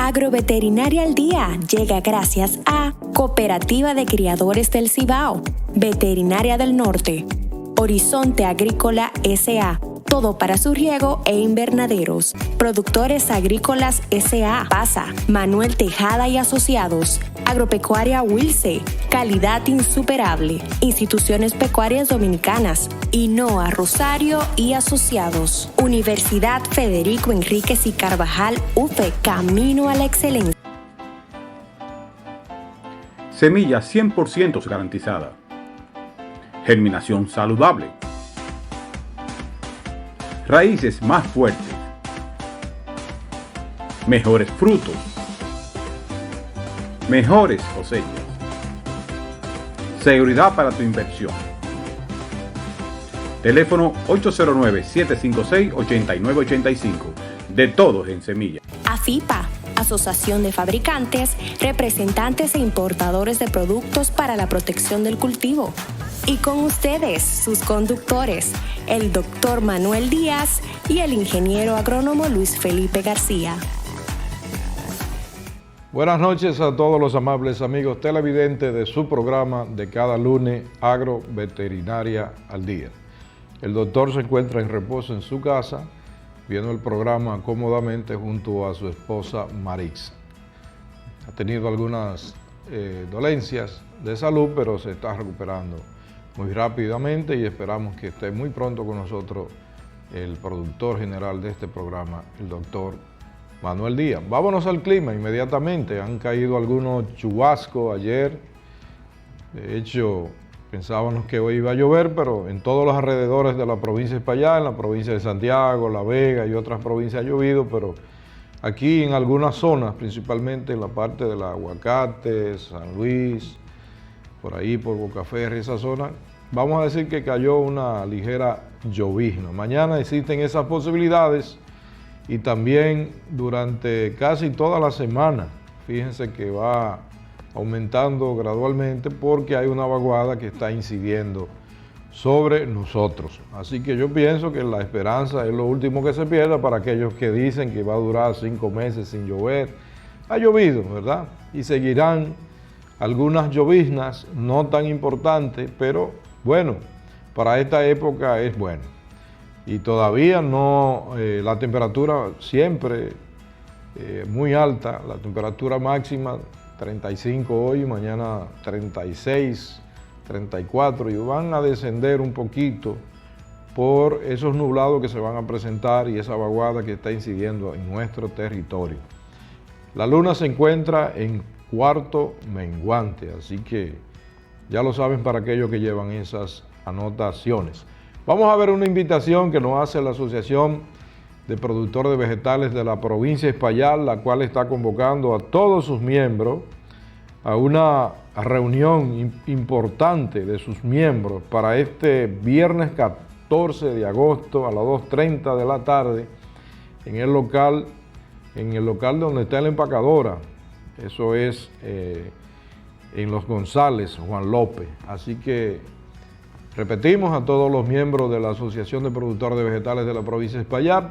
Agroveterinaria al Día llega gracias a Cooperativa de Criadores del Cibao, Veterinaria del Norte, Horizonte Agrícola S.A., todo para su riego e invernaderos. Productores Agrícolas S.A., PASA, Manuel Tejada y Asociados, Agropecuaria Wilce, calidad insuperable. Instituciones Pecuarias Dominicanas, INOA Rosario y Asociados. Universidad Federico Enríquez y Carvajal, UFE, camino a la excelencia. Semilla 100% garantizada. Germinación saludable. Raíces más fuertes. Mejores frutos. Mejores cosechas. Seguridad para tu inversión. Teléfono 809-756-8985. De todos en semilla. AFIPA, Asociación de Fabricantes, Representantes e Importadores de Productos para la Protección del Cultivo. Y con ustedes, sus conductores, el doctor Manuel Díaz y el ingeniero agrónomo Luis Felipe García. Buenas noches a todos los amables amigos televidentes de su programa de cada lunes, Agroveterinaria al Día. El doctor se encuentra en reposo en su casa, viendo el programa cómodamente junto a su esposa Marix. Ha tenido algunas dolencias de salud, pero se está recuperando muy rápidamente y esperamos que esté muy pronto con nosotros el productor general de este programa, el doctor Manuel Díaz. Vámonos al clima inmediatamente. Han caído algunos chubascos ayer. De hecho, pensábamos que hoy iba a llover, pero en todos los alrededores de la provincia de España, en la provincia de Santiago, La Vega y otras provincias ha llovido, pero aquí en algunas zonas, principalmente en la parte del Aguacate, San Luis, por ahí por Bocaferri, esa zona, vamos a decir que cayó una ligera llovizna. Mañana existen esas posibilidades y también durante casi toda la semana, fíjense que va aumentando gradualmente porque hay una vaguada que está incidiendo sobre nosotros. Así que yo pienso que la esperanza es lo último que se pierda para aquellos que dicen que va a durar 5 meses sin llover. Ha llovido, ¿verdad? Y seguirán algunas lloviznas no tan importantes, pero bueno, para esta época es bueno. Y todavía no, la temperatura siempre muy alta, la temperatura máxima 35 hoy, mañana 36, 34 y van a descender un poquito por esos nublados que se van a presentar y esa vaguada que está incidiendo en nuestro territorio. La luna se encuentra en cuarto menguante, así que ya lo saben para aquellos que llevan esas anotaciones. Vamos a ver una invitación que nos hace la Asociación de Productores de Vegetales de la provincia de Espaillat, la cual está convocando a todos sus miembros a una reunión importante de sus miembros para este viernes 14 de agosto a las 2:30 de la tarde en el local donde está la empacadora. Eso es en Los González, Juan López. Así que repetimos a todos los miembros de la Asociación de Productores de Vegetales de la provincia de Espaillat,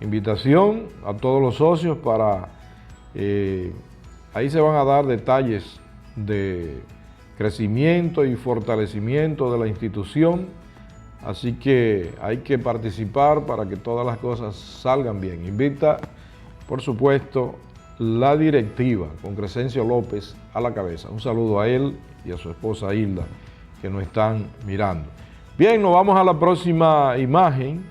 invitación a todos los socios para, ahí se van a dar detalles de crecimiento y fortalecimiento de la institución, así que hay que participar para que todas las cosas salgan bien. Invita, por supuesto, la directiva, con Crescencio López a la cabeza. Un saludo a él y a su esposa Hilda, que nos están mirando. Bien, nos vamos a la próxima imagen,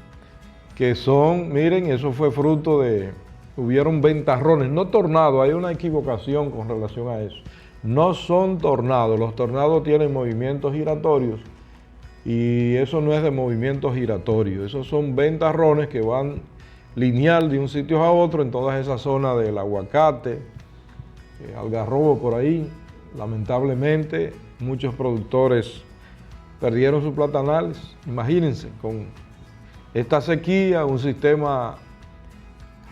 que son, miren, eso fue fruto de, hubieron ventarrones, no tornados, hay una equivocación con relación a eso. No son tornados, los tornados tienen movimientos giratorios y eso no es de movimiento giratorio, esos son ventarrones que van lineal de un sitio a otro en todas esas zonas del Aguacate, Algarrobo por ahí. Lamentablemente muchos productores perdieron sus platanales. Imagínense, con esta sequía, un sistema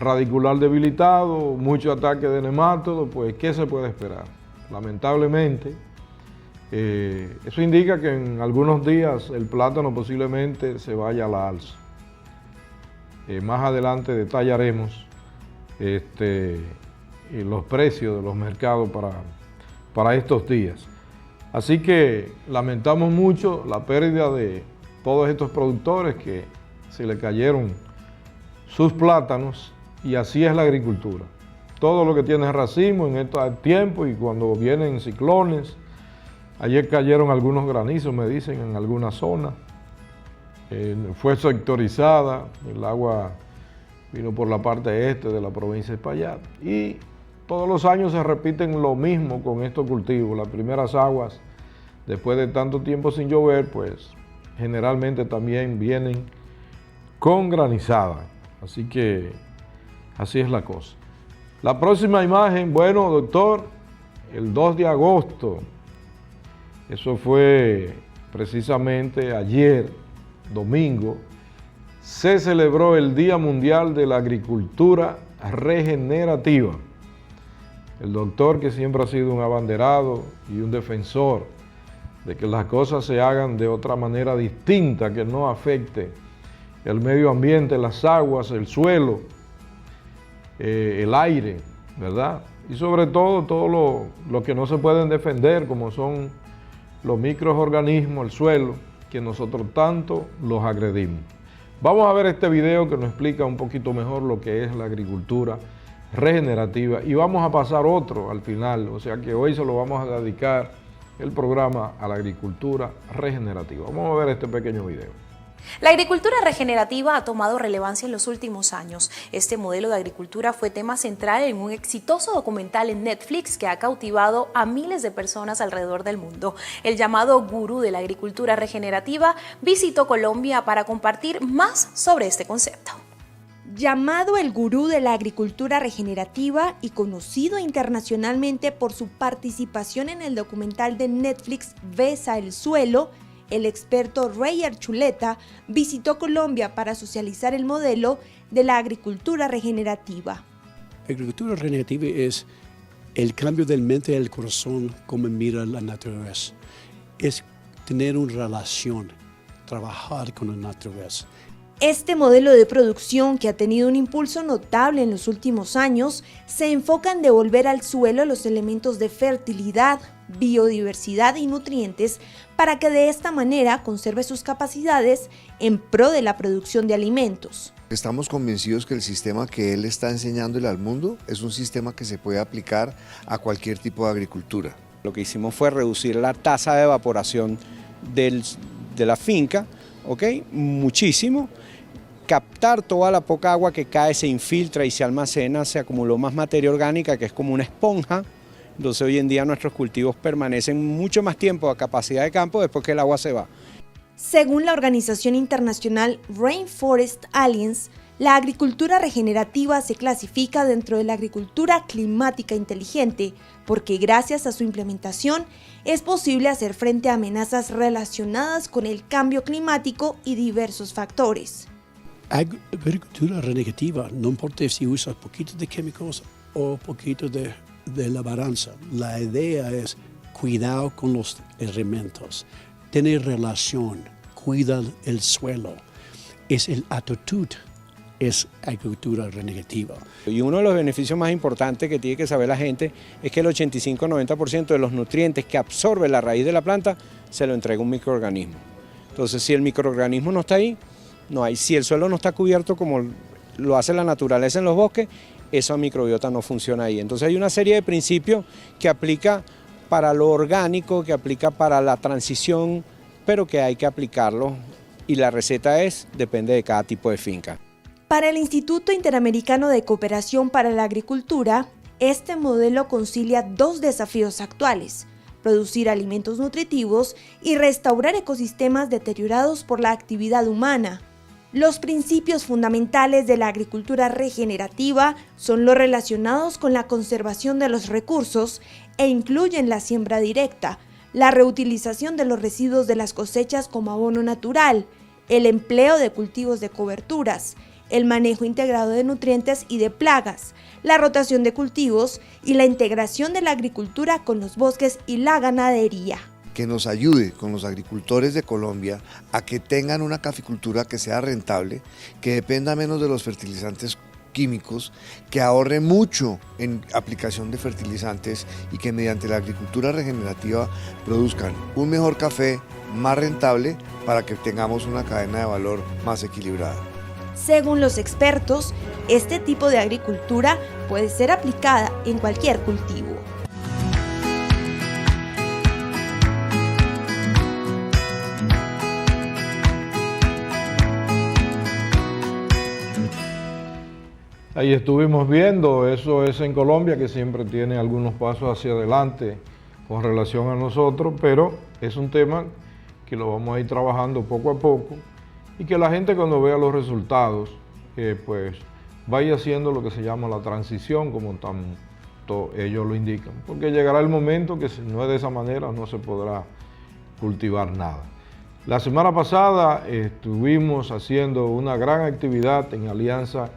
radicular debilitado, mucho ataque de nematodos, pues ¿qué se puede esperar? Lamentablemente, eso indica que en algunos días el plátano posiblemente se vaya a la alza. Más adelante detallaremos los precios de los mercados para estos días. Así que lamentamos mucho la pérdida de todos estos productores que se le cayeron sus plátanos, y así es la agricultura. Todo lo que tiene racimo en estos tiempos, y cuando vienen ciclones, ayer cayeron algunos granizos, me dicen, en alguna zona. Fue sectorizada, el agua vino por la parte este de la provincia de Espaillat, y todos los años se repiten lo mismo con estos cultivos. Las primeras aguas, después de tanto tiempo sin llover, pues generalmente también vienen con granizada. Así que así es la cosa. La próxima imagen, bueno, doctor, el 2 de agosto, eso fue precisamente ayer, domingo, se celebró el Día Mundial de la Agricultura Regenerativa. El doctor, que siempre ha sido un abanderado y un defensor de que las cosas se hagan de otra manera distinta, que no afecte el medio ambiente, las aguas, el suelo, el aire, ¿verdad? Y sobre todo lo que no se pueden defender, como son los microorganismos, el suelo, que nosotros tanto los agredimos. Vamos a ver este video que nos explica un poquito mejor lo que es la agricultura regenerativa, y vamos a pasar otro al final, o sea que hoy se lo vamos a dedicar el programa a la agricultura regenerativa. Vamos a ver este pequeño video. La agricultura regenerativa ha tomado relevancia en los últimos años. Este modelo de agricultura fue tema central en un exitoso documental en Netflix que ha cautivado a miles de personas alrededor del mundo. El llamado gurú de la agricultura regenerativa visitó Colombia para compartir más sobre este concepto. Llamado el gurú de la agricultura regenerativa y conocido internacionalmente por su participación en el documental de Netflix Besa el Suelo, el experto Ray Archuleta visitó Colombia para socializar el modelo de la agricultura regenerativa. La agricultura regenerativa es el cambio del mente y del corazón como mira la naturaleza. Es tener una relación, trabajar con la naturaleza. Este modelo de producción, que ha tenido un impulso notable en los últimos años, se enfoca en devolver al suelo los elementos de fertilidad, biodiversidad y nutrientes para que de esta manera conserve sus capacidades en pro de la producción de alimentos. Estamos convencidos que el sistema que él está enseñándole al mundo es un sistema que se puede aplicar a cualquier tipo de agricultura. Lo que hicimos fue reducir la tasa de evaporación de la finca, ¿ok? Muchísimo. Captar toda la poca agua que cae, se infiltra y se almacena, se acumuló más materia orgánica que es como una esponja. Entonces hoy en día nuestros cultivos permanecen mucho más tiempo a capacidad de campo después que el agua se va. Según la organización internacional Rainforest Alliance, la agricultura regenerativa se clasifica dentro de la agricultura climática inteligente porque gracias a su implementación es posible hacer frente a amenazas relacionadas con el cambio climático y diversos factores. Agricultura regenerativa, no importa si usas poquito de químicos o poquito de labranza. La idea es cuidar con los elementos, tener relación, cuidar el suelo. Es el actitud, es agricultura regenerativa. Y uno de los beneficios más importantes que tiene que saber la gente es que el 85-90% de los nutrientes que absorbe la raíz de la planta se lo entrega un microorganismo. Entonces, si el microorganismo no está ahí, no hay. Si el suelo no está cubierto como lo hace la naturaleza en los bosques, esa microbiota no funciona ahí. Entonces hay una serie de principios que aplica para lo orgánico, que aplica para la transición, pero que hay que aplicarlo y la receta depende de cada tipo de finca. Para el Instituto Interamericano de Cooperación para la Agricultura, este modelo concilia dos desafíos actuales: producir alimentos nutritivos y restaurar ecosistemas deteriorados por la actividad humana. Los principios fundamentales de la agricultura regenerativa son los relacionados con la conservación de los recursos e incluyen la siembra directa, la reutilización de los residuos de las cosechas como abono natural, el empleo de cultivos de coberturas, el manejo integrado de nutrientes y de plagas, la rotación de cultivos y la integración de la agricultura con los bosques y la ganadería. Que nos ayude con los agricultores de Colombia a que tengan una caficultura que sea rentable, que dependa menos de los fertilizantes químicos, que ahorre mucho en aplicación de fertilizantes y que mediante la agricultura regenerativa produzcan un mejor café, más rentable, para que tengamos una cadena de valor más equilibrada. Según los expertos, este tipo de agricultura puede ser aplicada en cualquier cultivo. Ahí estuvimos viendo, eso es en Colombia, que siempre tiene algunos pasos hacia adelante con relación a nosotros, pero es un tema que lo vamos a ir trabajando poco a poco y que la gente, cuando vea los resultados, pues vaya haciendo lo que se llama la transición, como tanto ellos lo indican, porque llegará el momento que si no es de esa manera no se podrá cultivar nada. La semana pasada estuvimos haciendo una gran actividad en alianza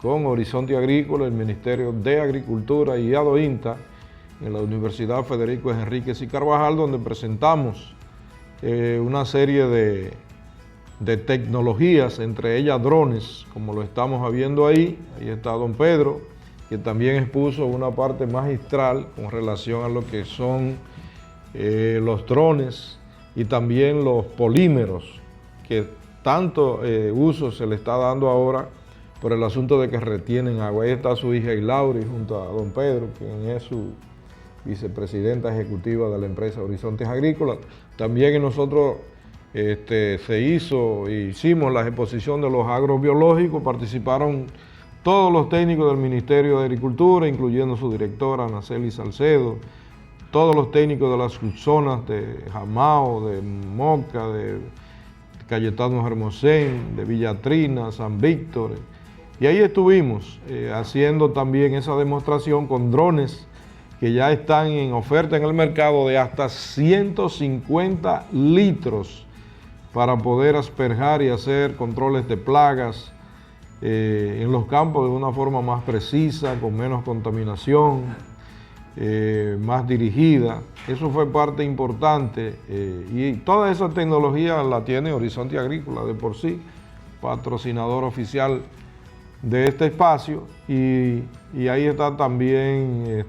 con Horizonte Agrícola, el Ministerio de Agricultura y ADOINTA, en la Universidad Federico Enríquez y Carvajal, donde presentamos una serie de tecnologías, entre ellas drones, como lo estamos viendo ahí. Ahí está don Pedro, que también expuso una parte magistral con relación a lo que son los drones y también los polímeros, que tanto uso se le está dando ahora por el asunto de que retienen agua. Ahí está su hija Ilauri junto a don Pedro, quien es su vicepresidenta ejecutiva de la empresa Horizontes Agrícolas. También nosotros hicimos la exposición de los agrobiológicos, participaron todos los técnicos del Ministerio de Agricultura, incluyendo su directora Naceli Salcedo, todos los técnicos de las subzonas de Jamao, de Moca, de Cayetano Hermosén, de Villatrina, San Víctor. Y ahí estuvimos haciendo también esa demostración con drones que ya están en oferta en el mercado de hasta 150 litros para poder asperjar y hacer controles de plagas en los campos de una forma más precisa, con menos contaminación, más dirigida. Eso fue parte importante y toda esa tecnología la tiene Horizonte Agrícola de por sí, patrocinador oficial de este espacio, y ahí está también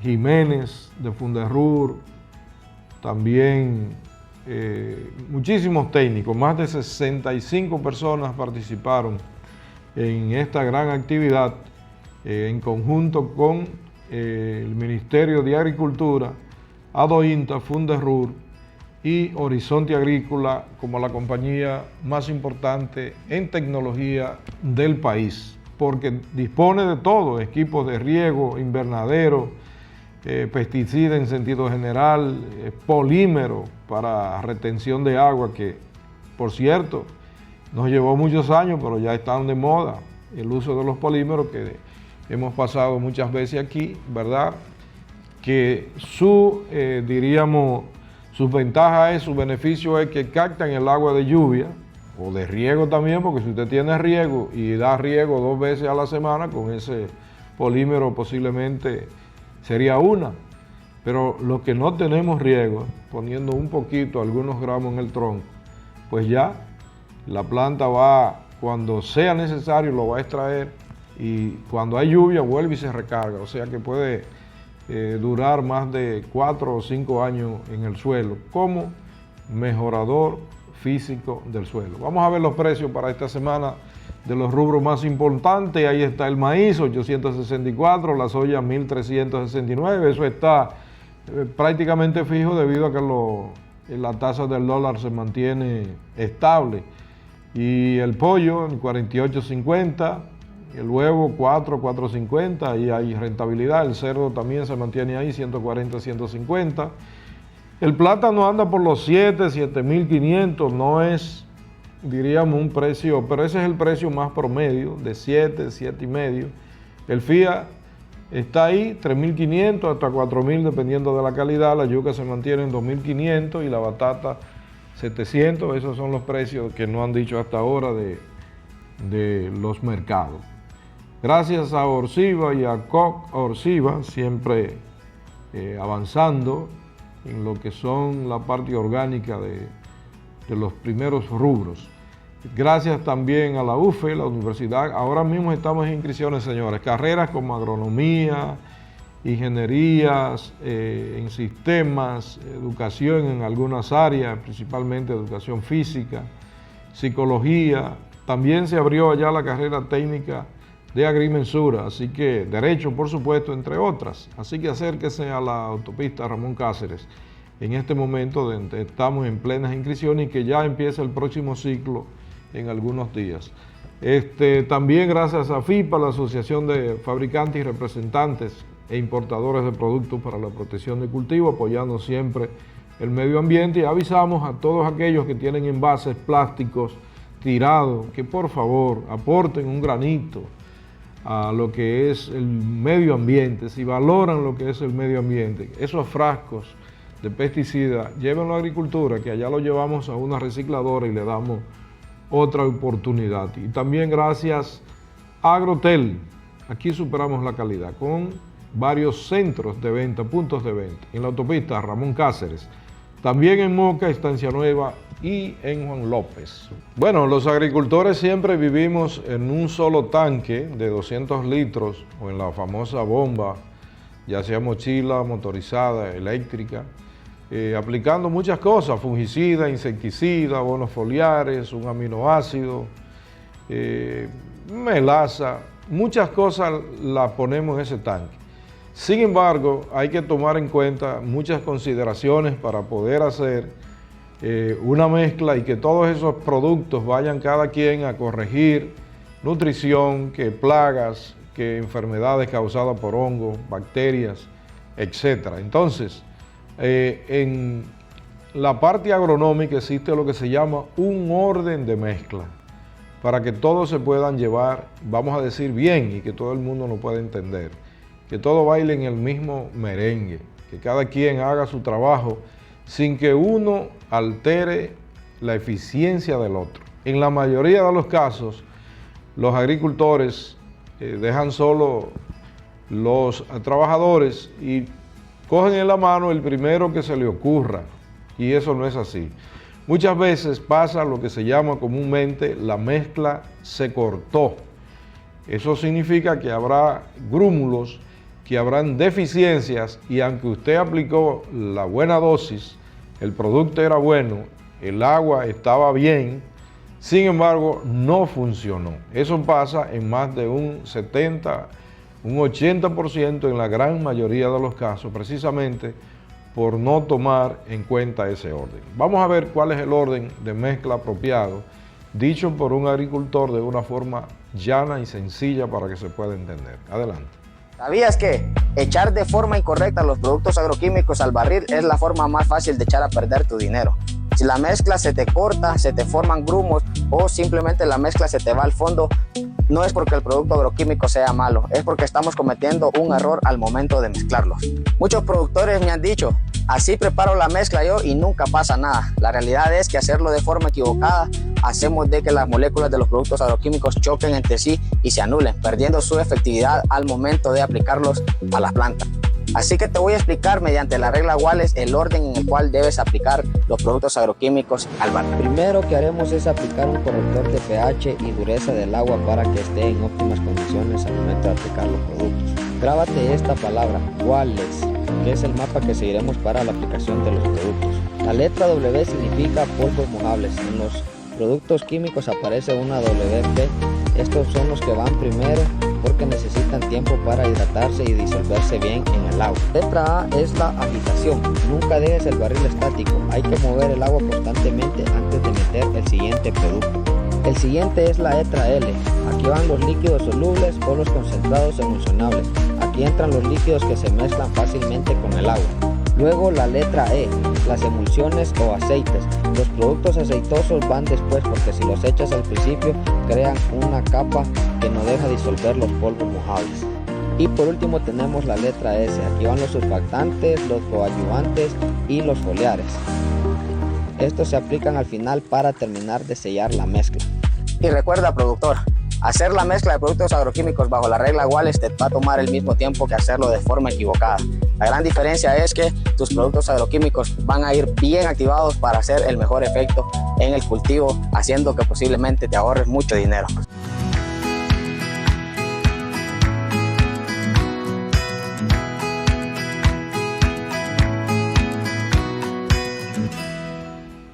Jiménez de Funderrur, también muchísimos técnicos, más de 65 personas participaron en esta gran actividad en conjunto con el Ministerio de Agricultura, ADOINTA, Funderrur y Horizonte Agrícola como la compañía más importante en tecnología del país, porque dispone de todo: equipos de riego, invernadero, pesticida en sentido general, polímero para retención de agua, que por cierto nos llevó muchos años, pero ya están de moda el uso de los polímeros, que hemos pasado muchas veces aquí, ¿verdad? Que sus ventajas su beneficio es que captan el agua de lluvia o de riego también, porque si usted tiene riego y da riego 2 veces a la semana, con ese polímero posiblemente sería una. Pero los que no tenemos riego, poniendo un poquito, algunos gramos en el tronco, pues ya la planta va, cuando sea necesario, lo va a extraer, y cuando hay lluvia vuelve y se recarga. O sea que puede durar más de 4 o 5 años en el suelo como mejorador físico del suelo. Vamos a ver los precios para esta semana de los rubros más importantes. Ahí está el maíz, 864, la soya 1.369, eso está prácticamente fijo debido a que la tasa del dólar se mantiene estable. Y el pollo en 48.50, el huevo 4.50, y hay rentabilidad. El cerdo también se mantiene ahí, 140, 150. El plátano anda por los 7.500, no es, diríamos, un precio, pero ese es el precio más promedio, de 7.5. El FIA está ahí, 3.500 hasta 4.000, dependiendo de la calidad. La yuca se mantiene en 2.500 y la batata 700. Esos son los precios que nos han dicho hasta ahora de los mercados. Gracias a Orsiva y a COC Orsiva, siempre avanzando en lo que son la parte orgánica de los primeros rubros. Gracias también a la UFE, la universidad. Ahora mismo estamos en inscripciones, señores. Carreras como agronomía, ingenierías, en sistemas, educación en algunas áreas, principalmente educación física, psicología. También se abrió allá la carrera técnica de agrimensura, así que derecho, por supuesto, entre otras. Así que acérquese a la autopista Ramón Cáceres en este momento donde estamos en plenas inscripciones y que ya empieza el próximo ciclo en algunos días. También gracias a FIPA, la Asociación de Fabricantes y Representantes e Importadores de Productos para la Protección de Cultivo, apoyando siempre el medio ambiente, y avisamos a todos aquellos que tienen envases plásticos tirados que por favor aporten un granito a lo que es el medio ambiente. Si valoran lo que es el medio ambiente, esos frascos de pesticidas, llévenlo a agricultura, que allá lo llevamos a una recicladora y le damos otra oportunidad. Y también gracias a Agrotel, aquí superamos la calidad con varios centros de venta, puntos de venta, en la autopista Ramón Cáceres, también en Moca, Estancia Nueva y en Juan López. Bueno, los agricultores siempre vivimos en un solo tanque de 200 litros o en la famosa bomba, ya sea mochila, motorizada, eléctrica, aplicando muchas cosas, fungicida, insecticida, abonos foliares, un aminoácido, melaza, muchas cosas las ponemos en ese tanque. Sin embargo, hay que tomar en cuenta muchas consideraciones para poder hacer una mezcla y que todos esos productos vayan cada quien a corregir nutrición, que plagas, que enfermedades causadas por hongos, bacterias, etc. Entonces, en la parte agronómica existe lo que se llama un orden de mezcla para que todos se puedan llevar, vamos a decir, bien y que todo el mundo lo pueda entender, que todo baile en el mismo merengue, que cada quien haga su trabajo sin que uno altere la eficiencia del otro. En la mayoría de los casos, los agricultores dejan solo los trabajadores y cogen en la mano el primero que se le ocurra, y eso no es así. Muchas veces pasa lo que se llama comúnmente la mezcla se cortó. Eso significa que habrá grúmulos, que habrán deficiencias, y aunque usted aplicó la buena dosis, el producto era bueno, el agua estaba bien, sin embargo no funcionó. Eso pasa en más de un 70%, un 80% en la gran mayoría de los casos, precisamente por no tomar en cuenta ese orden. Vamos a ver cuál es el orden de mezcla apropiado, dicho por un agricultor de una forma llana y sencilla para que se pueda entender. Adelante. ¿Sabías que echar de forma incorrecta los productos agroquímicos al barril es la forma más fácil de echar a perder tu dinero? Si la mezcla se te corta, se te forman grumos o simplemente la mezcla se te va al fondo, no es porque el producto agroquímico sea malo, es porque estamos cometiendo un error al momento de mezclarlos. Muchos productores me han dicho, así preparo la mezcla yo y nunca pasa nada. La realidad es que hacerlo de forma equivocada hacemos de que las moléculas de los productos agroquímicos choquen entre sí y se anulen, perdiendo su efectividad al momento de aplicarlos a la planta. Así que te voy a explicar mediante la regla Wallace el orden en el cual debes aplicar los productos agroquímicos al barril. Primero que haremos es aplicar un corrector de pH y dureza del agua para que esté en óptimas condiciones al momento de aplicar los productos. Grábate esta palabra, Wallace, que es el mapa que seguiremos para la aplicación de los productos. La letra W significa polvos mojables. En los productos químicos aparece una WP. Estos son los que van primero porque necesitan tiempo para hidratarse y disolverse bien en el agua. Letra A es la agitación. Nunca dejes el barril estático. Hay que mover el agua constantemente antes de meter el siguiente producto. El siguiente es la letra L. Aquí van los líquidos solubles o los concentrados emulsionables. Aquí entran los líquidos que se mezclan fácilmente con el agua. Luego la letra E, las emulsiones o aceites. Los productos aceitosos van después porque si los echas al principio crean una capa que no deja disolver los polvos mojables. Y por último tenemos la letra S. Aquí van los surfactantes, los coadyuvantes y los foliares. Estos se aplican al final para terminar de sellar la mezcla. Y recuerda, productor, Hacer la mezcla de productos agroquímicos bajo la regla Wallace te va a tomar el mismo tiempo que hacerlo de forma equivocada. La gran diferencia es que tus productos agroquímicos van a ir bien activados para hacer el mejor efecto en el cultivo, haciendo que posiblemente te ahorres mucho dinero.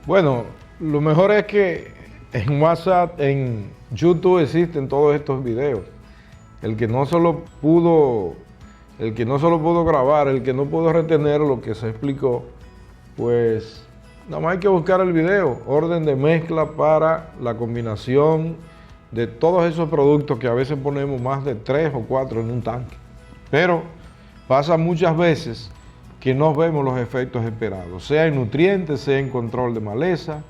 Bueno, lo mejor es que en WhatsApp, en YouTube existen todos estos videos. El que no solo pudo grabar, el que no pudo retener lo que se explicó, pues nada más hay que buscar el video, orden de mezcla para la combinación de todos esos productos que a veces ponemos más de 3 o 4 en un tanque. Pero pasa muchas veces que no vemos los efectos esperados, sea en nutrientes, sea en control de maleza,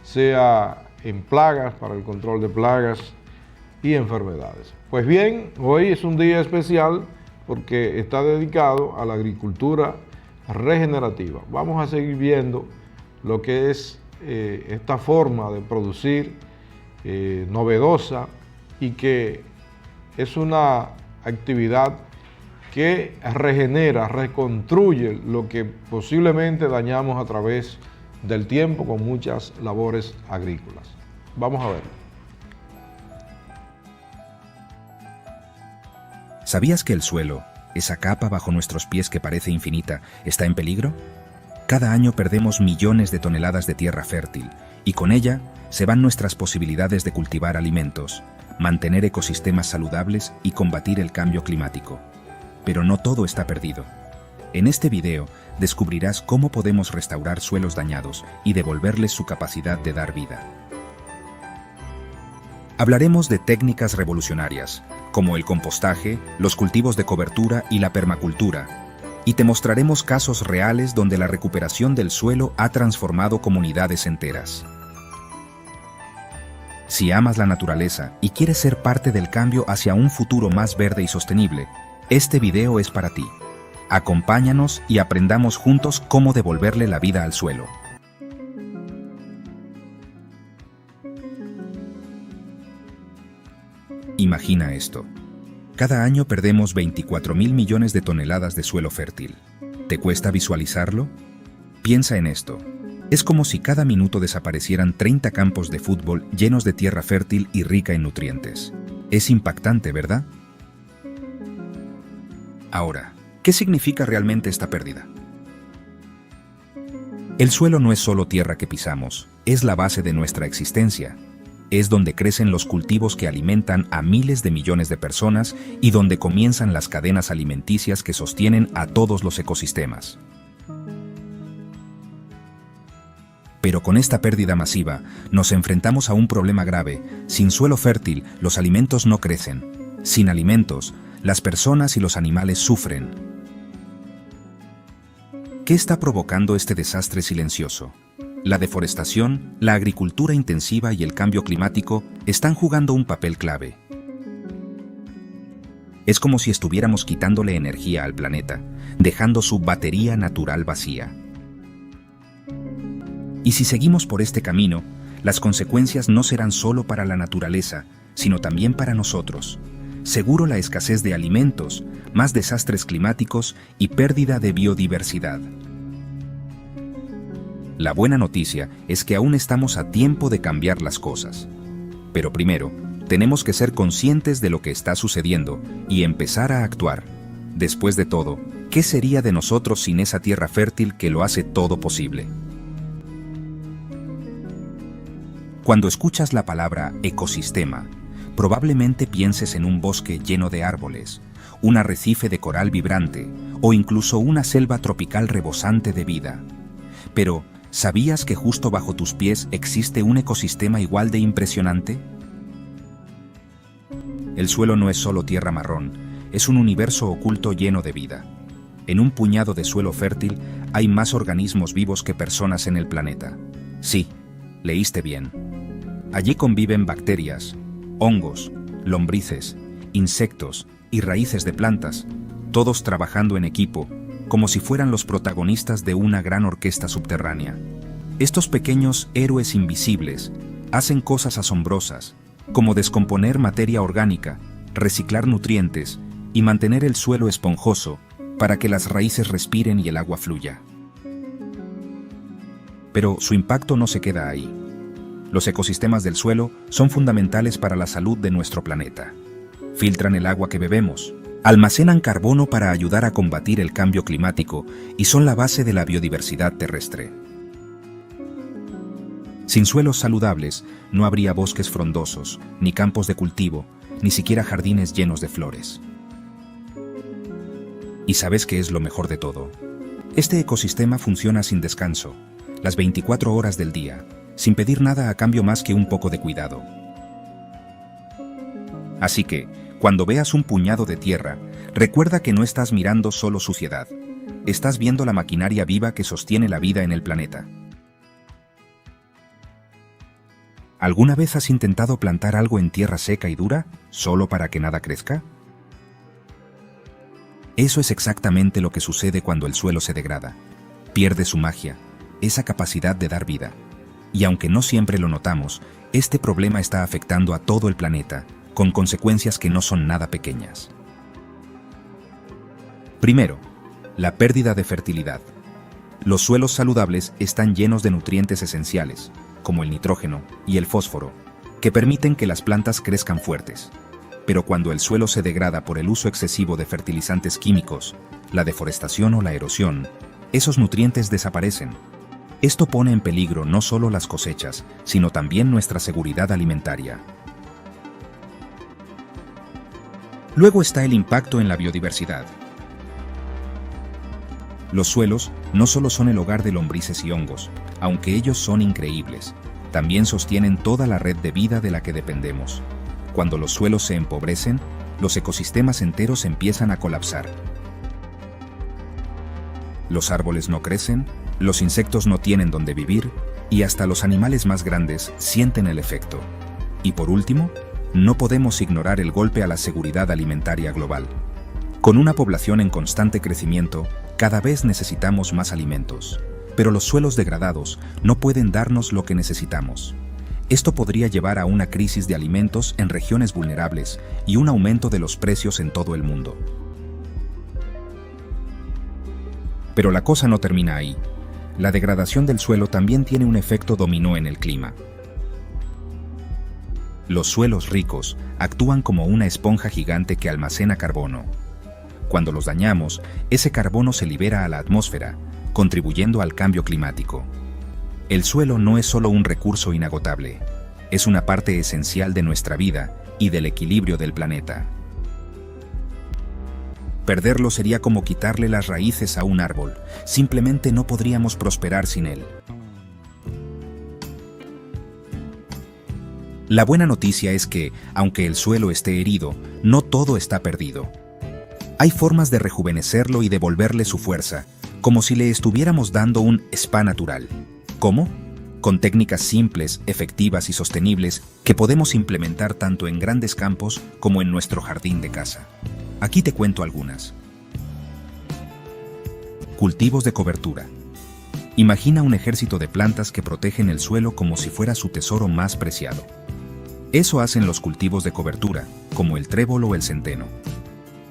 sea en plagas, para el control de plagas y enfermedades. Pues bien, hoy es un día especial porque está dedicado a la agricultura regenerativa. Vamos a seguir viendo lo que es esta forma de producir novedosa y que es una actividad que regenera, reconstruye lo que posiblemente dañamos a través del tiempo con muchas labores agrícolas. Vamos a verlo. ¿Sabías que el suelo, esa capa bajo nuestros pies que parece infinita, está en peligro? Cada año perdemos millones de toneladas de tierra fértil y con ella se van nuestras posibilidades de cultivar alimentos, mantener ecosistemas saludables y combatir el cambio climático. Pero no todo está perdido. En este video descubrirás cómo podemos restaurar suelos dañados y devolverles su capacidad de dar vida. Hablaremos de técnicas revolucionarias, como el compostaje, los cultivos de cobertura y la permacultura, y te mostraremos casos reales donde la recuperación del suelo ha transformado comunidades enteras. Si amas la naturaleza y quieres ser parte del cambio hacia un futuro más verde y sostenible, este video es para ti. Acompáñanos y aprendamos juntos cómo devolverle la vida al suelo. Imagina esto. Cada año perdemos 24.000 millones de toneladas de suelo fértil. ¿Te cuesta visualizarlo? Piensa en esto. Es como si cada minuto desaparecieran 30 campos de fútbol llenos de tierra fértil y rica en nutrientes. Es impactante, ¿verdad? Ahora, ¿qué significa realmente esta pérdida? El suelo no es solo tierra que pisamos, es la base de nuestra existencia. Es donde crecen los cultivos que alimentan a miles de millones de personas y donde comienzan las cadenas alimenticias que sostienen a todos los ecosistemas. Pero con esta pérdida masiva, nos enfrentamos a un problema grave. Sin suelo fértil, los alimentos no crecen. Sin alimentos, las personas y los animales sufren. ¿Qué está provocando este desastre silencioso? La deforestación, la agricultura intensiva y el cambio climático están jugando un papel clave. Es como si estuviéramos quitándole energía al planeta, dejando su batería natural vacía. Y si seguimos por este camino, las consecuencias no serán solo para la naturaleza, sino también para nosotros. Seguro la escasez de alimentos, más desastres climáticos y pérdida de biodiversidad. La buena noticia es que aún estamos a tiempo de cambiar las cosas. Pero primero, tenemos que ser conscientes de lo que está sucediendo y empezar a actuar. Después de todo, ¿qué sería de nosotros sin esa tierra fértil que lo hace todo posible? Cuando escuchas la palabra ecosistema, probablemente pienses en un bosque lleno de árboles, un arrecife de coral vibrante o incluso una selva tropical rebosante de vida. Pero, ¿sabías que justo bajo tus pies existe un ecosistema igual de impresionante? El suelo no es solo tierra marrón, es un universo oculto lleno de vida. En un puñado de suelo fértil hay más organismos vivos que personas en el planeta. Sí, leíste bien. Allí conviven bacterias, hongos, lombrices, insectos y raíces de plantas, todos trabajando en equipo, como si fueran los protagonistas de una gran orquesta subterránea. Estos pequeños héroes invisibles hacen cosas asombrosas, como descomponer materia orgánica, reciclar nutrientes y mantener el suelo esponjoso para que las raíces respiren y el agua fluya. Pero su impacto no se queda ahí. Los ecosistemas del suelo son fundamentales para la salud de nuestro planeta. Filtran el agua que bebemos, almacenan carbono para ayudar a combatir el cambio climático y son la base de la biodiversidad terrestre. Sin suelos saludables, no habría bosques frondosos, ni campos de cultivo, ni siquiera jardines llenos de flores. ¿Y sabes qué es lo mejor de todo? Este ecosistema funciona sin descanso, las 24 horas del día, sin pedir nada a cambio más que un poco de cuidado. Así que, cuando veas un puñado de tierra, recuerda que no estás mirando solo suciedad. Estás viendo la maquinaria viva que sostiene la vida en el planeta. ¿Alguna vez has intentado plantar algo en tierra seca y dura, solo para que nada crezca? Eso es exactamente lo que sucede cuando el suelo se degrada. Pierde su magia, esa capacidad de dar vida. Y aunque no siempre lo notamos, este problema está afectando a todo el planeta, con consecuencias que no son nada pequeñas. Primero, la pérdida de fertilidad. Los suelos saludables están llenos de nutrientes esenciales, como el nitrógeno y el fósforo, que permiten que las plantas crezcan fuertes. Pero cuando el suelo se degrada por el uso excesivo de fertilizantes químicos, la deforestación o la erosión, esos nutrientes desaparecen. Esto pone en peligro no solo las cosechas, sino también nuestra seguridad alimentaria. Luego está el impacto en la biodiversidad. Los suelos no solo son el hogar de lombrices y hongos, aunque ellos son increíbles, también sostienen toda la red de vida de la que dependemos. Cuando los suelos se empobrecen, los ecosistemas enteros empiezan a colapsar. Los árboles no crecen, los insectos no tienen dónde vivir, y hasta los animales más grandes sienten el efecto. Y por último, no podemos ignorar el golpe a la seguridad alimentaria global. Con una población en constante crecimiento, cada vez necesitamos más alimentos, pero los suelos degradados no pueden darnos lo que necesitamos. Esto podría llevar a una crisis de alimentos en regiones vulnerables y un aumento de los precios en todo el mundo. Pero la cosa no termina ahí. La degradación del suelo también tiene un efecto dominó en el clima. Los suelos ricos actúan como una esponja gigante que almacena carbono. Cuando los dañamos, ese carbono se libera a la atmósfera, contribuyendo al cambio climático. El suelo no es solo un recurso inagotable, es una parte esencial de nuestra vida y del equilibrio del planeta. Perderlo sería como quitarle las raíces a un árbol, simplemente no podríamos prosperar sin él. La buena noticia es que, aunque el suelo esté herido, no todo está perdido. Hay formas de rejuvenecerlo y devolverle su fuerza, como si le estuviéramos dando un spa natural. ¿Cómo? Con técnicas simples, efectivas y sostenibles que podemos implementar tanto en grandes campos como en nuestro jardín de casa. Aquí te cuento algunas. Cultivos de cobertura. Imagina un ejército de plantas que protegen el suelo como si fuera su tesoro más preciado. Eso hacen los cultivos de cobertura, como el trébol o el centeno.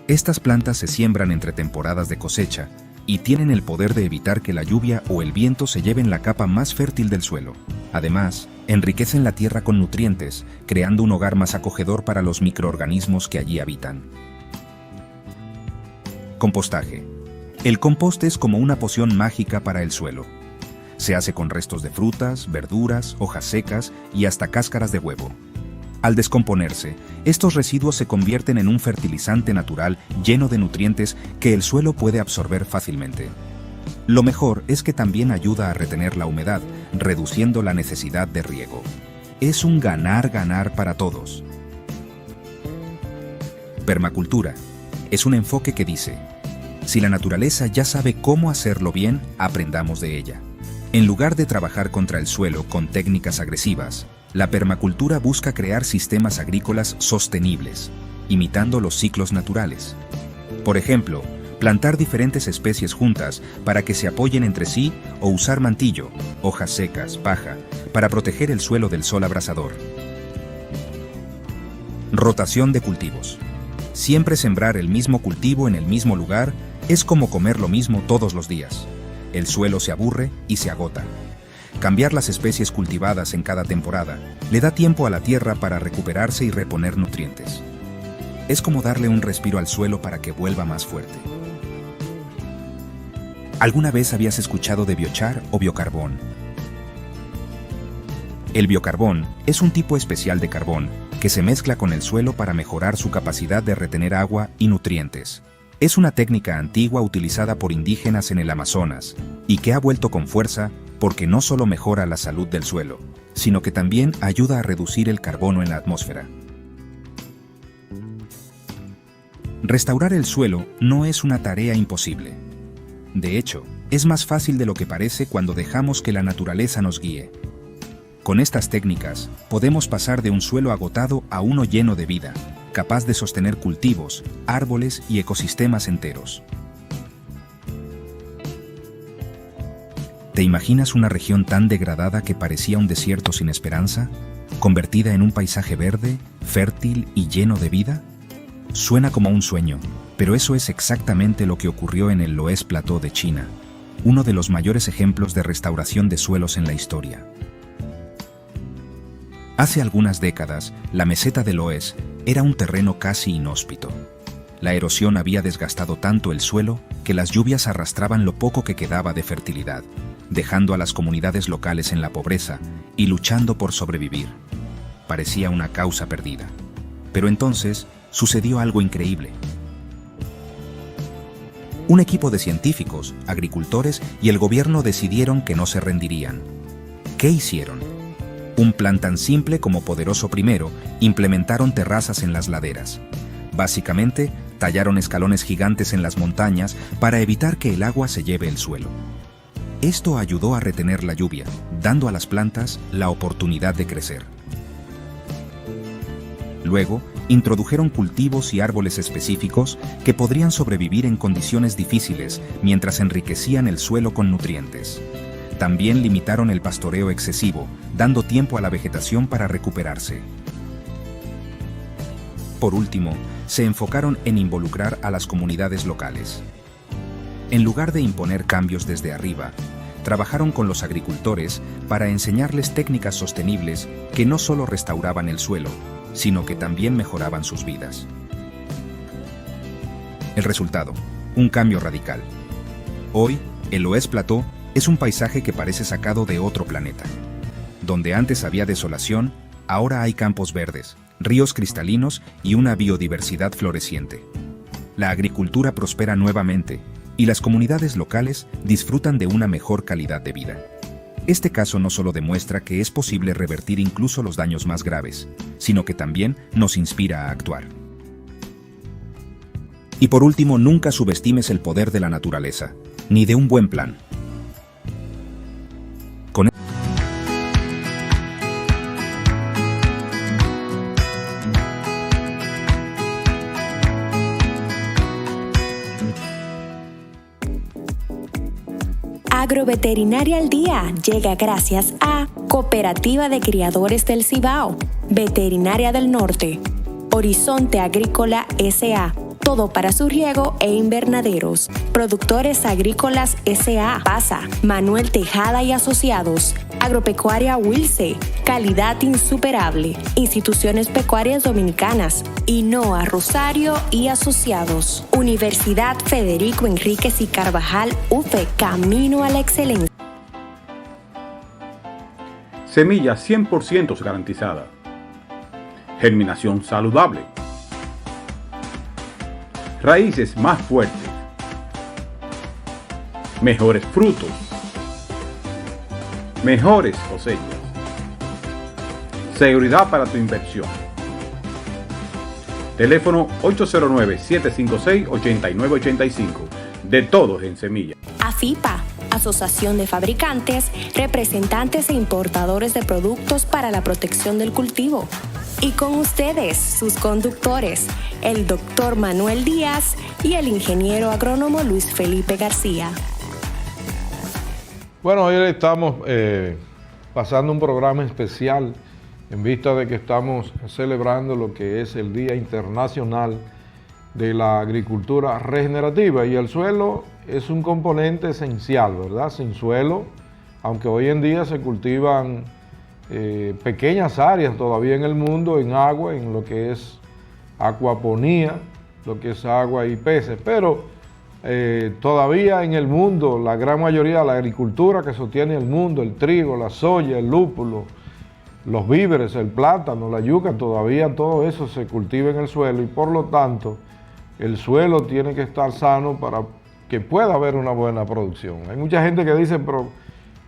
Estas plantas se siembran entre temporadas de cosecha y tienen el poder de evitar que la lluvia o el viento se lleven la capa más fértil del suelo. Además, enriquecen la tierra con nutrientes, creando un hogar más acogedor para los microorganismos que allí habitan. Compostaje. El compost es como una poción mágica para el suelo. Se hace con restos de frutas, verduras, hojas secas y hasta cáscaras de huevo. Al descomponerse, estos residuos se convierten en un fertilizante natural lleno de nutrientes que el suelo puede absorber fácilmente. Lo mejor es que también ayuda a retener la humedad, reduciendo la necesidad de riego. Es un ganar-ganar para todos. Permacultura. Es un enfoque que dice, si la naturaleza ya sabe cómo hacerlo bien, aprendamos de ella. En lugar de trabajar contra el suelo con técnicas agresivas, la permacultura busca crear sistemas agrícolas sostenibles, imitando los ciclos naturales. Por ejemplo, plantar diferentes especies juntas para que se apoyen entre sí o usar mantillo, hojas secas, paja, para proteger el suelo del sol abrasador. Rotación de cultivos. Siempre sembrar el mismo cultivo en el mismo lugar es como comer lo mismo todos los días. El suelo se aburre y se agota. Cambiar las especies cultivadas en cada temporada le da tiempo a la tierra para recuperarse y reponer nutrientes. Es como darle un respiro al suelo para que vuelva más fuerte. ¿Alguna vez habías escuchado de biochar o biocarbón? El biocarbón es un tipo especial de carbón que se mezcla con el suelo para mejorar su capacidad de retener agua y nutrientes. Es una técnica antigua utilizada por indígenas en el Amazonas y que ha vuelto con fuerza porque no solo mejora la salud del suelo, sino que también ayuda a reducir el carbono en la atmósfera. Restaurar el suelo no es una tarea imposible. De hecho, es más fácil de lo que parece cuando dejamos que la naturaleza nos guíe. Con estas técnicas, podemos pasar de un suelo agotado a uno lleno de vida, capaz de sostener cultivos, árboles y ecosistemas enteros. ¿Te imaginas una región tan degradada que parecía un desierto sin esperanza, convertida en un paisaje verde, fértil y lleno de vida? Suena como un sueño, pero eso es exactamente lo que ocurrió en el Loess Plateau de China, uno de los mayores ejemplos de restauración de suelos en la historia. Hace algunas décadas, la meseta de Loess era un terreno casi inhóspito. La erosión había desgastado tanto el suelo que las lluvias arrastraban lo poco que quedaba de fertilidad, dejando a las comunidades locales en la pobreza y luchando por sobrevivir. Parecía una causa perdida. Pero entonces sucedió algo increíble. Un equipo de científicos, agricultores y el gobierno decidieron que no se rendirían. ¿Qué hicieron? Un plan tan simple como poderoso primero, implementaron terrazas en las laderas. Básicamente, tallaron escalones gigantes en las montañas para evitar que el agua se lleve el suelo. Esto ayudó a retener la lluvia, dando a las plantas la oportunidad de crecer. Luego, introdujeron cultivos y árboles específicos que podrían sobrevivir en condiciones difíciles mientras enriquecían el suelo con nutrientes. También limitaron el pastoreo excesivo, dando tiempo a la vegetación para recuperarse. Por último, se enfocaron en involucrar a las comunidades locales. En lugar de imponer cambios desde arriba, trabajaron con los agricultores para enseñarles técnicas sostenibles que no solo restauraban el suelo, sino que también mejoraban sus vidas. El resultado, un cambio radical. Hoy, el Loess Plateau es un paisaje que parece sacado de otro planeta. Donde antes había desolación, ahora hay campos verdes, ríos cristalinos y una biodiversidad floreciente. La agricultura prospera nuevamente y las comunidades locales disfrutan de una mejor calidad de vida. Este caso no solo demuestra que es posible revertir incluso los daños más graves, sino que también nos inspira a actuar. Y por último, nunca subestimes el poder de la naturaleza, ni de un buen plan. Agroveterinaria al Día llega gracias a Cooperativa de Criadores del Cibao, Veterinaria del Norte, Horizonte Agrícola S.A., todo para su riego e invernaderos, Productores Agrícolas S.A., PASA, Manuel Tejada y Asociados, Agropecuaria Wilce, calidad insuperable, Instituciones Pecuarias Dominicanas, INOA Rosario y Asociados, Universidad Federico Enríquez y Carvajal UFE, camino a la excelencia. Semilla 100% garantizada. Germinación saludable. Raíces más fuertes. Mejores frutos. Mejores cosechas. Seguridad para tu inversión. Teléfono 809-756-8985. De todos en semilla. AFIPA, Asociación de Fabricantes, Representantes e Importadores de Productos para la Protección del Cultivo. Y con ustedes, sus conductores, el doctor Manuel Díaz y el ingeniero agrónomo Luis Felipe García. Bueno, hoy estamos pasando un programa especial en vista de que estamos celebrando lo que es el Día Internacional de la Agricultura Regenerativa, y el suelo es un componente esencial, ¿verdad? Sin suelo, aunque hoy en día se cultivan pequeñas áreas todavía en el mundo, en agua, en lo que es acuaponía, lo que es agua y peces, pero todavía en el mundo, la gran mayoría de la agricultura que sostiene el mundo, el trigo, la soya, el lúpulo, los víveres, el plátano, la yuca, todavía todo eso se cultiva en el suelo, y por lo tanto el suelo tiene que estar sano para que pueda haber una buena producción. Hay mucha gente que dice, pero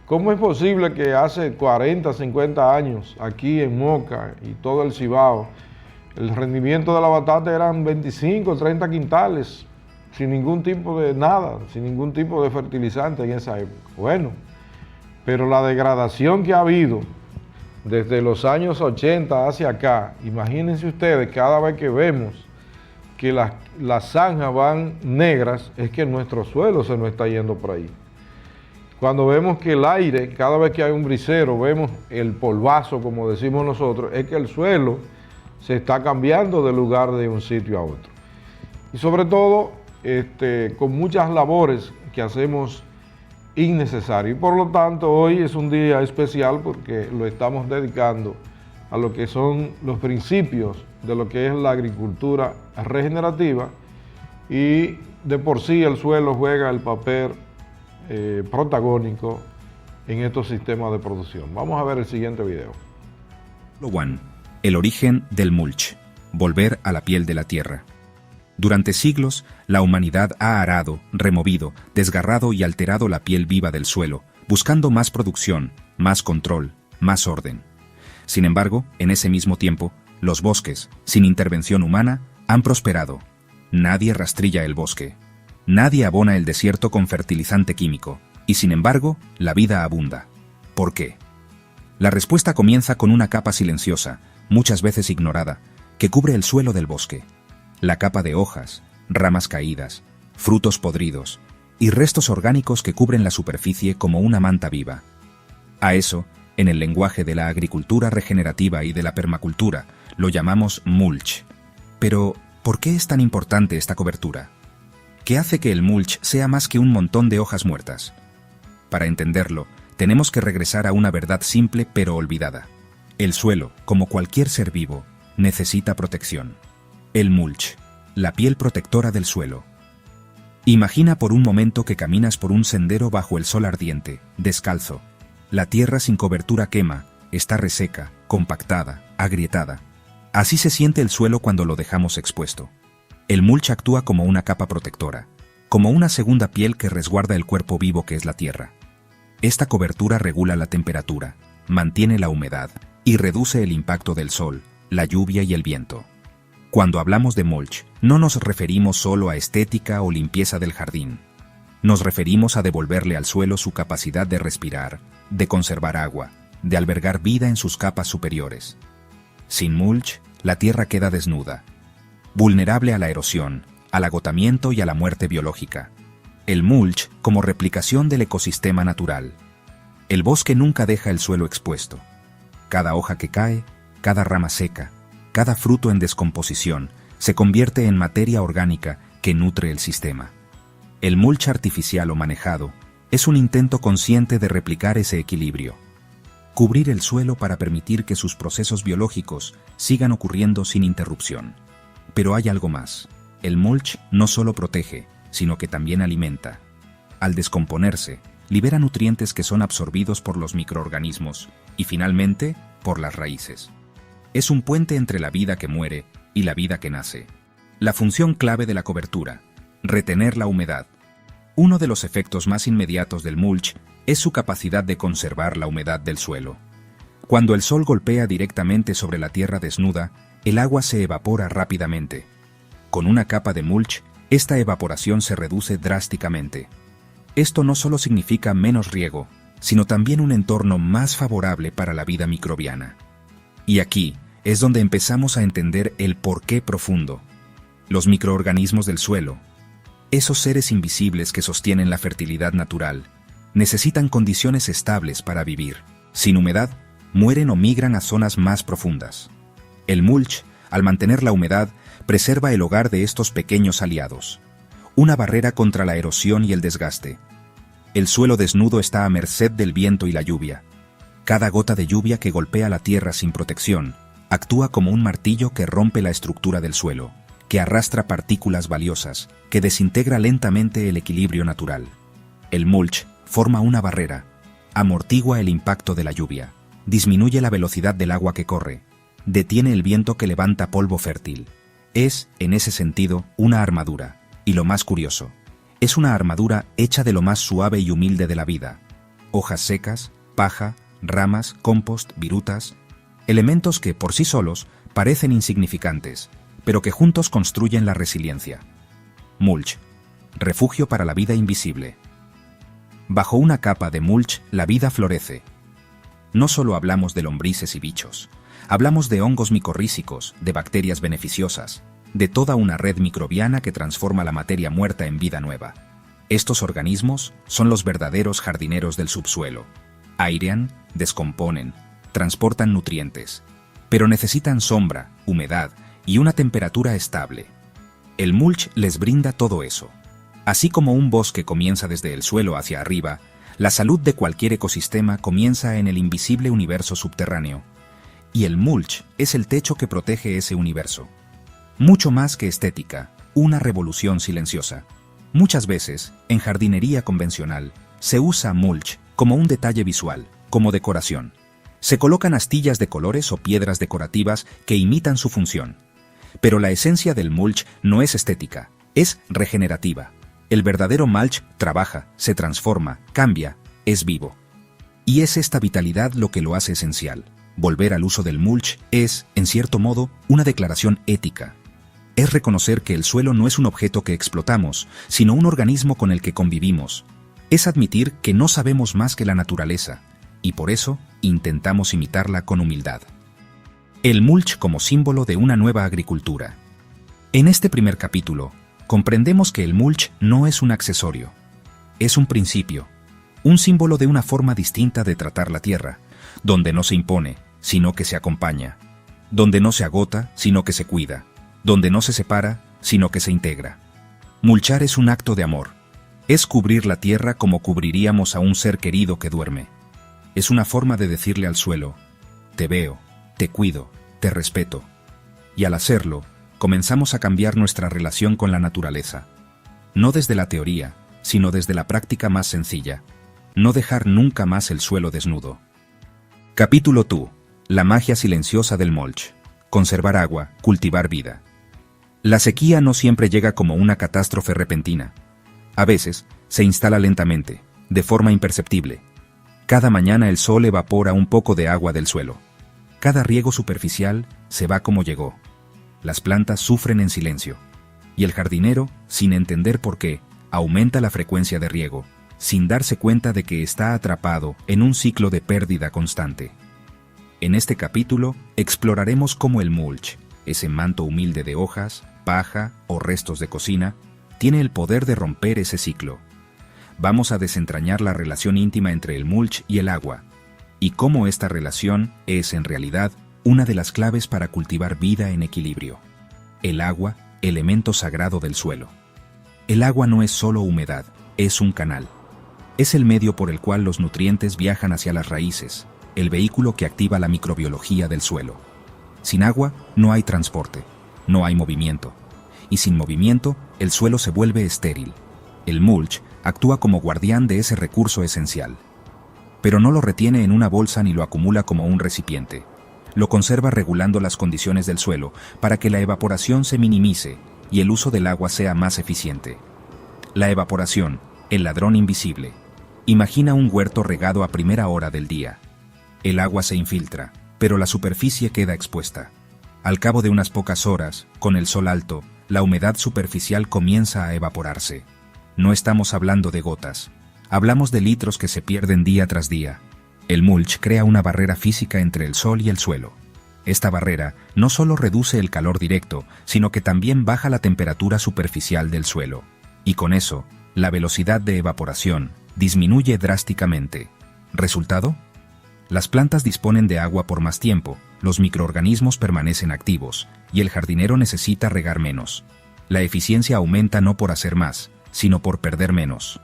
¿cómo es posible que hace 40, 50 años aquí en Moca y todo el Cibao el rendimiento de la batata eran 25, 30 quintales, sin ningún tipo de nada, sin ningún tipo de fertilizante en esa época? Bueno, pero la degradación que ha habido desde los años 80 hacia acá, imagínense ustedes, cada vez que vemos que las zanjas van negras, es que nuestro suelo se nos está yendo por ahí. Cuando vemos que el aire, cada vez que hay un brisero, vemos el polvazo, como decimos nosotros, es que el suelo se está cambiando de lugar de un sitio a otro. Y sobre todo, con muchas labores que hacemos innecesarias. Y por lo tanto, hoy es un día especial porque lo estamos dedicando a lo que son los principios de lo que es la agricultura regenerativa, y de por sí el suelo juega el papel protagónico en estos sistemas de producción. Vamos a ver el siguiente video. El origen del mulch, volver a la piel de la tierra. Durante siglos, la humanidad ha arado, removido, desgarrado y alterado la piel viva del suelo, buscando más producción, más control, más orden. Sin embargo, en ese mismo tiempo, los bosques, sin intervención humana, han prosperado. Nadie rastrilla el bosque. Nadie abona el desierto con fertilizante químico. Y sin embargo, la vida abunda. ¿Por qué? La respuesta comienza con una capa silenciosa, muchas veces ignorada, que cubre el suelo del bosque. La capa de hojas, ramas caídas, frutos podridos y restos orgánicos que cubren la superficie como una manta viva. A eso, en el lenguaje de la agricultura regenerativa y de la permacultura, lo llamamos mulch. Pero, ¿por qué es tan importante esta cobertura? ¿Qué hace que el mulch sea más que un montón de hojas muertas? Para entenderlo, tenemos que regresar a una verdad simple pero olvidada. El suelo, como cualquier ser vivo, necesita protección. El mulch, la piel protectora del suelo. Imagina por un momento que caminas por un sendero bajo el sol ardiente, descalzo. La tierra sin cobertura quema, está reseca, compactada, agrietada. Así se siente el suelo cuando lo dejamos expuesto. El mulch actúa como una capa protectora, como una segunda piel que resguarda el cuerpo vivo que es la tierra. Esta cobertura regula la temperatura, mantiene la humedad y reduce el impacto del sol, la lluvia y el viento. Cuando hablamos de mulch, no nos referimos solo a estética o limpieza del jardín. Nos referimos a devolverle al suelo su capacidad de respirar, de conservar agua, de albergar vida en sus capas superiores. Sin mulch, la tierra queda desnuda, vulnerable a la erosión, al agotamiento y a la muerte biológica. El mulch como replicación del ecosistema natural. El bosque nunca deja el suelo expuesto. Cada hoja que cae, cada rama seca, cada fruto en descomposición, se convierte en materia orgánica que nutre el sistema. El mulch artificial o manejado es un intento consciente de replicar ese equilibrio. Cubrir el suelo para permitir que sus procesos biológicos sigan ocurriendo sin interrupción. Pero hay algo más. El mulch no solo protege, sino que también alimenta. Al descomponerse, libera nutrientes que son absorbidos por los microorganismos y finalmente por las raíces. Es un puente entre la vida que muere y la vida que nace. La función clave de la cobertura: retener la humedad. Uno de los efectos más inmediatos del mulch es su capacidad de conservar la humedad del suelo. Cuando el sol golpea directamente sobre la tierra desnuda, el agua se evapora rápidamente. Con una capa de mulch, esta evaporación se reduce drásticamente. Esto no solo significa menos riego, sino también un entorno más favorable para la vida microbiana. Y aquí es donde empezamos a entender el porqué profundo. Los microorganismos del suelo, esos seres invisibles que sostienen la fertilidad natural, necesitan condiciones estables para vivir. Sin humedad, mueren o migran a zonas más profundas. El mulch, al mantener la humedad, preserva el hogar de estos pequeños aliados. Una barrera contra la erosión y el desgaste. El suelo desnudo está a merced del viento y la lluvia. Cada gota de lluvia que golpea la tierra sin protección actúa como un martillo que rompe la estructura del suelo, que arrastra partículas valiosas, que desintegra lentamente el equilibrio natural. El mulch forma una barrera, amortigua el impacto de la lluvia, disminuye la velocidad del agua que corre, detiene el viento que levanta polvo fértil. Es, en ese sentido, una armadura. Y lo más curioso, es una armadura hecha de lo más suave y humilde de la vida. Hojas secas, paja, ramas, compost, virutas, elementos que, por sí solos, parecen insignificantes, pero que juntos construyen la resiliencia. Mulch, refugio para la vida invisible. Bajo una capa de mulch, la vida florece. No solo hablamos de lombrices y bichos, hablamos de hongos micorrízicos, de bacterias beneficiosas, de toda una red microbiana que transforma la materia muerta en vida nueva. Estos organismos son los verdaderos jardineros del subsuelo. Airean, descomponen, transportan nutrientes, pero necesitan sombra, humedad y una temperatura estable. El mulch les brinda todo eso. Así como un bosque comienza desde el suelo hacia arriba, la salud de cualquier ecosistema comienza en el invisible universo subterráneo. Y el mulch es el techo que protege ese universo. Mucho más que estética, una revolución silenciosa. Muchas veces, en jardinería convencional, se usa mulch como un detalle visual, como decoración. Se colocan astillas de colores o piedras decorativas que imitan su función. Pero la esencia del mulch no es estética, es regenerativa. El verdadero mulch trabaja, se transforma, cambia, es vivo. Y es esta vitalidad lo que lo hace esencial. Volver al uso del mulch es, en cierto modo, una declaración ética. Es reconocer que el suelo no es un objeto que explotamos, sino un organismo con el que convivimos. Es admitir que no sabemos más que la naturaleza, y por eso intentamos imitarla con humildad. El mulch como símbolo de una nueva agricultura. En este primer capítulo, comprendemos que el mulch no es un accesorio, es un principio, un símbolo de una forma distinta de tratar la tierra, donde no se impone, sino que se acompaña, donde no se agota, sino que se cuida, donde no se separa, sino que se integra. Mulchar es un acto de amor. Es cubrir la tierra como cubriríamos a un ser querido que duerme. Es una forma de decirle al suelo, te veo, te cuido, te respeto. Y al hacerlo, comenzamos a cambiar nuestra relación con la naturaleza. No desde la teoría, sino desde la práctica más sencilla. No dejar nunca más el suelo desnudo. Capítulo 2. La magia silenciosa del mulch. Conservar agua, cultivar vida. La sequía no siempre llega como una catástrofe repentina. A veces, se instala lentamente, de forma imperceptible. Cada mañana el sol evapora un poco de agua del suelo. Cada riego superficial se va como llegó. Las plantas sufren en silencio. Y el jardinero, sin entender por qué, aumenta la frecuencia de riego, sin darse cuenta de que está atrapado en un ciclo de pérdida constante. En este capítulo, exploraremos cómo el mulch, ese manto humilde de hojas, paja o restos de cocina, tiene el poder de romper ese ciclo. Vamos a desentrañar la relación íntima entre el mulch y el agua, y cómo esta relación es, en realidad, una de las claves para cultivar vida en equilibrio. El agua, elemento sagrado del suelo. El agua no es solo humedad, es un canal. Es el medio por el cual los nutrientes viajan hacia las raíces, el vehículo que activa la microbiología del suelo. Sin agua, no hay transporte, no hay movimiento. Y sin movimiento, el suelo se vuelve estéril. El mulch actúa como guardián de ese recurso esencial. Pero no lo retiene en una bolsa ni lo acumula como un recipiente. Lo conserva regulando las condiciones del suelo para que la evaporación se minimice y el uso del agua sea más eficiente. La evaporación, el ladrón invisible. Imagina un huerto regado a primera hora del día. El agua se infiltra, pero la superficie queda expuesta. Al cabo de unas pocas horas, con el sol alto, la humedad superficial comienza a evaporarse. No estamos hablando de gotas. Hablamos de litros que se pierden día tras día. El mulch crea una barrera física entre el sol y el suelo. Esta barrera no solo reduce el calor directo, sino que también baja la temperatura superficial del suelo. Y con eso, la velocidad de evaporación disminuye drásticamente. ¿Resultado? Las plantas disponen de agua por más tiempo, los microorganismos permanecen activos, y el jardinero necesita regar menos. La eficiencia aumenta no por hacer más, sino por perder menos.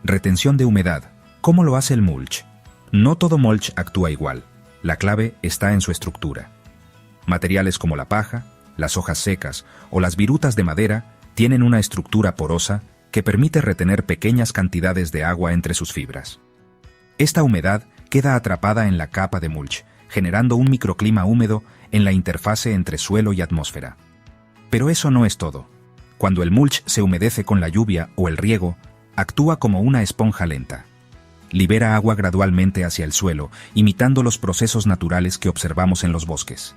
Retención de humedad. ¿Cómo lo hace el mulch? No todo mulch actúa igual. La clave está en su estructura. Materiales como la paja, las hojas secas o las virutas de madera tienen una estructura porosa que permite retener pequeñas cantidades de agua entre sus fibras. Esta humedad queda atrapada en la capa de mulch, generando un microclima húmedo en la interfase entre suelo y atmósfera. Pero eso no es todo. Cuando el mulch se humedece con la lluvia o el riego, actúa como una esponja lenta. Libera agua gradualmente hacia el suelo, imitando los procesos naturales que observamos en los bosques.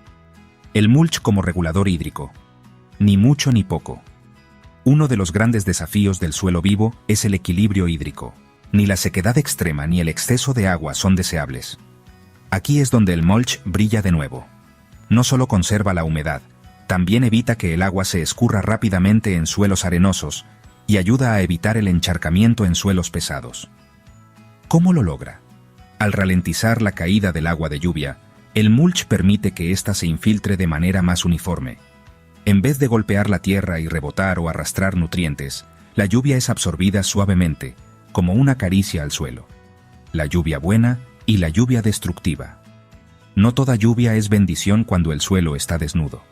El mulch como regulador hídrico. Ni mucho ni poco. Uno de los grandes desafíos del suelo vivo es el equilibrio hídrico. Ni la sequedad extrema ni el exceso de agua son deseables. Aquí es donde el mulch brilla de nuevo. No solo conserva la humedad, también evita que el agua se escurra rápidamente en suelos arenosos y ayuda a evitar el encharcamiento en suelos pesados. ¿Cómo lo logra? Al ralentizar la caída del agua de lluvia, el mulch permite que ésta se infiltre de manera más uniforme. En vez de golpear la tierra y rebotar o arrastrar nutrientes, la lluvia es absorbida suavemente, como una caricia al suelo. La lluvia buena y la lluvia destructiva. No toda lluvia es bendición cuando el suelo está desnudo.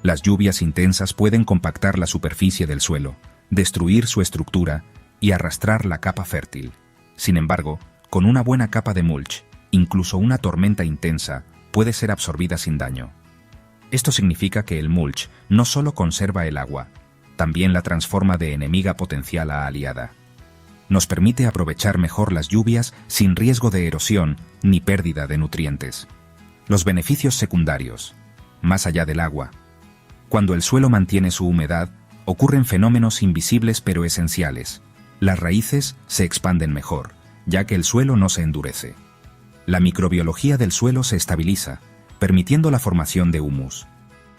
Las lluvias intensas pueden compactar la superficie del suelo, destruir su estructura y arrastrar la capa fértil. Sin embargo, con una buena capa de mulch, incluso una tormenta intensa puede ser absorbida sin daño. Esto significa que el mulch no solo conserva el agua, también la transforma de enemiga potencial a aliada. Nos permite aprovechar mejor las lluvias sin riesgo de erosión ni pérdida de nutrientes. Los beneficios secundarios. Más allá del agua. Cuando el suelo mantiene su humedad, ocurren fenómenos invisibles pero esenciales. Las raíces se expanden mejor, ya que el suelo no se endurece. La microbiología del suelo se estabiliza, permitiendo la formación de humus.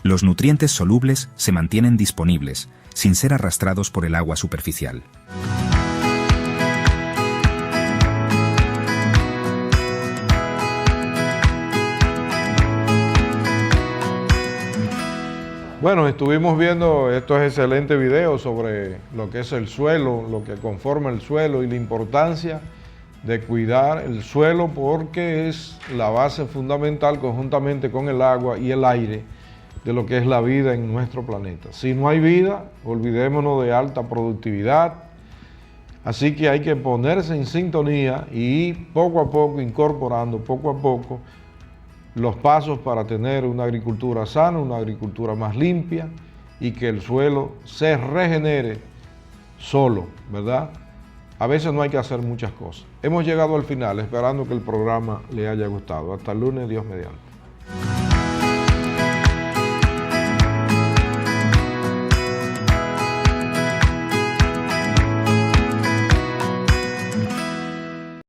Los nutrientes solubles se mantienen disponibles, sin ser arrastrados por el agua superficial. Bueno, estuvimos viendo estos excelentes videos sobre lo que es el suelo, lo que conforma el suelo y la importancia de cuidar el suelo porque es la base fundamental conjuntamente con el agua y el aire de lo que es la vida en nuestro planeta. Si no hay vida, olvidémonos de alta productividad, así que hay que ponerse en sintonía y poco a poco incorporando, poco a poco, los pasos para tener una agricultura sana, una agricultura más limpia y que el suelo se regenere solo, ¿verdad? A veces no hay que hacer muchas cosas. Hemos llegado al final, esperando que el programa le haya gustado. Hasta el lunes, Dios mediante.